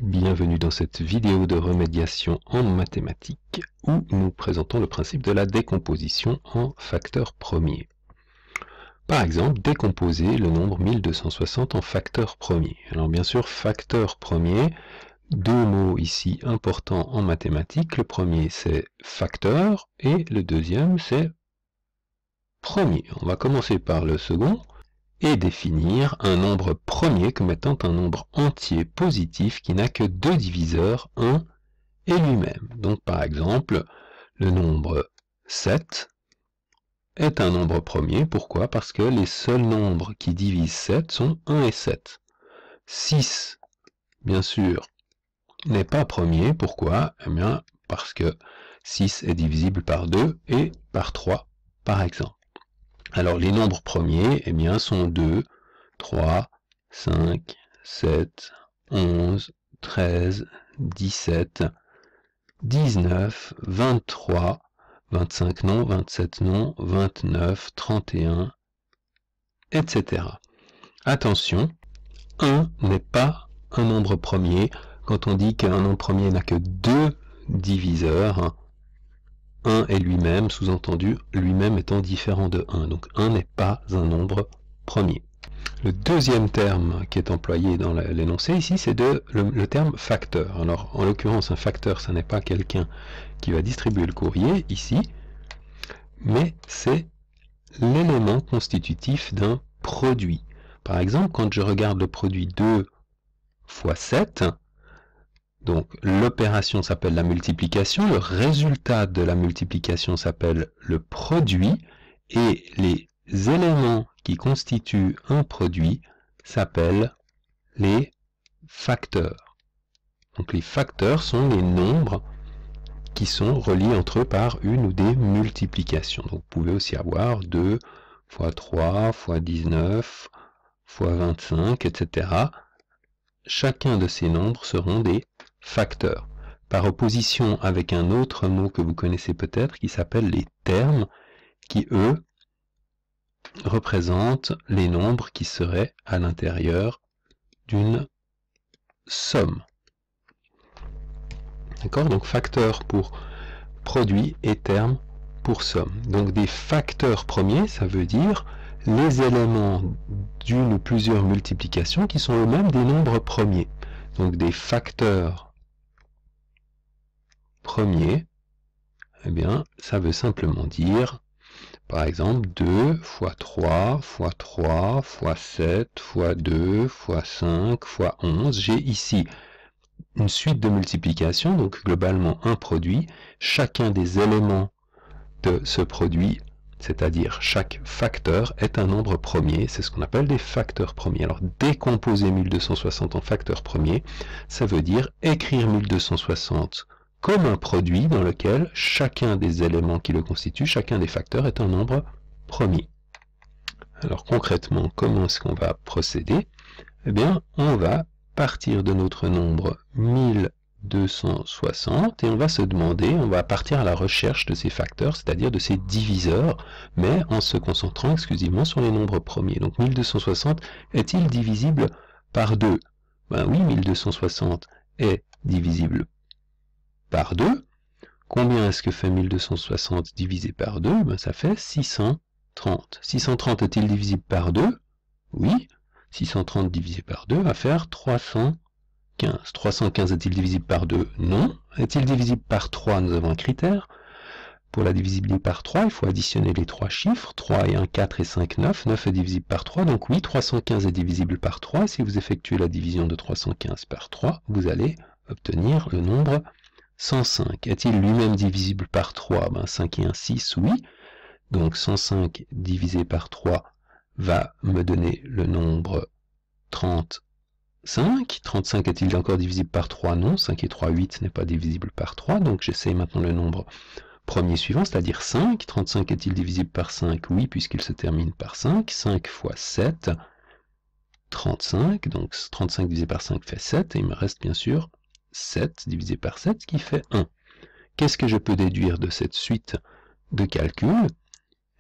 Bienvenue dans cette vidéo de remédiation en mathématiques où nous présentons le principe de la décomposition en facteurs premiers. Par exemple, décomposer le nombre 1260 en facteurs premiers. Alors bien sûr, facteurs premiers, deux mots ici importants en mathématiques. Le premier c'est facteur et le deuxième c'est premier. On va commencer par le second et définir un nombre premier comme étant un nombre entier positif qui n'a que deux diviseurs, 1 et lui-même. Donc par exemple, le nombre 7 est un nombre premier. Pourquoi? Parce que les seuls nombres qui divisent 7 sont 1 et 7. 6, bien sûr, n'est pas premier. Pourquoi? Eh bien, parce que 6 est divisible par 2 et par 3, par exemple. Alors les nombres premiers, eh bien, sont 2, 3, 5, 7, 11, 13, 17, 19, 23, 25 non, 27 non, 29, 31, etc. Attention, 1 n'est pas un nombre premier. Quand on dit qu'un nombre premier n'a que deux diviseurs, 1 est lui-même, sous-entendu, lui-même étant différent de 1. Donc 1 n'est pas un nombre premier. Le deuxième terme qui est employé dans l'énoncé ici, c'est le terme facteur. Alors en l'occurrence, un facteur, ce n'est pas quelqu'un qui va distribuer le courrier ici, mais c'est l'élément constitutif d'un produit. Par exemple, quand je regarde le produit 2 fois 7, donc l'opération s'appelle la multiplication, le résultat de la multiplication s'appelle le produit, et les éléments qui constituent un produit s'appellent les facteurs. Donc les facteurs sont les nombres qui sont reliés entre eux par une ou des multiplications. Donc vous pouvez aussi avoir 2 fois 3 fois 19 fois 25, etc. Chacun de ces nombres seront des facteurs, par opposition avec un autre mot que vous connaissez peut-être qui s'appelle les termes, qui eux représentent les nombres qui seraient à l'intérieur d'une somme. D'accord? Donc facteur pour produit et terme pour somme. Donc des facteurs premiers, ça veut dire les éléments d'une ou plusieurs multiplications qui sont eux-mêmes des nombres premiers. Donc des facteurs premiers, eh bien, ça veut simplement dire, par exemple, 2 fois 3 fois 3 fois 7 fois 2 fois 5 fois 11. J'ai ici une suite de multiplications, donc globalement un produit. Chacun des éléments de ce produit, c'est-à-dire chaque facteur, est un nombre premier. C'est ce qu'on appelle des facteurs premiers. Alors, décomposer 1260 en facteurs premiers, ça veut dire écrire 1260 comme un produit dans lequel chacun des éléments qui le constituent, chacun des facteurs est un nombre premier. Alors concrètement, comment est-ce qu'on va procéder? Eh bien, on va partir de notre nombre 1260 et on va se demander, on va partir à la recherche de ces facteurs, c'est-à-dire de ces diviseurs, mais en se concentrant exclusivement sur les nombres premiers. Donc 1260 est-il divisible par 2? Ben oui, 1260 est divisible par 2. Combien est-ce que fait 1260 divisé par 2? Ben, ça fait 630. 630 est-il divisible par 2? Oui. 630 divisé par 2 va faire 315. 315 est-il divisible par 2? Non. Est-il divisible par 3? Nous avons un critère. Pour la divisibilité par 3, il faut additionner les trois chiffres. 3 et 1, 4 et 5, 9. 9 est divisible par 3. Donc oui, 315 est divisible par 3. Si vous effectuez la division de 315 par 3, vous allez obtenir le nombre 105. Est-il lui-même divisible par 3? Ben 5 et 1, 6, oui. Donc 105 divisé par 3 va me donner le nombre 35. 35 est-il encore divisible par 3? Non. 5 et 3, 8 n'est pas divisible par 3. Donc j'essaye maintenant le nombre premier suivant, c'est-à-dire 5. 35 est-il divisible par 5? Oui, puisqu'il se termine par 5. 5 fois 7, 35. Donc 35 divisé par 5 fait 7. Et il me reste bien sûr 7 divisé par 7 qui fait 1. Qu'est-ce que je peux déduire de cette suite de calculs?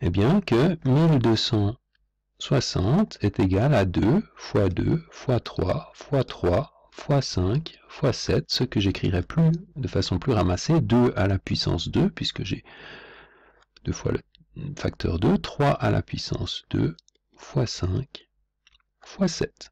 Eh bien que 1260 est égal à 2 fois 2 fois 3 fois 3 fois 5 fois 7, ce que j'écrirai de façon plus ramassée, 2 à la puissance 2, puisque j'ai 2 fois le facteur 2, 3 à la puissance 2, fois 5, fois 7.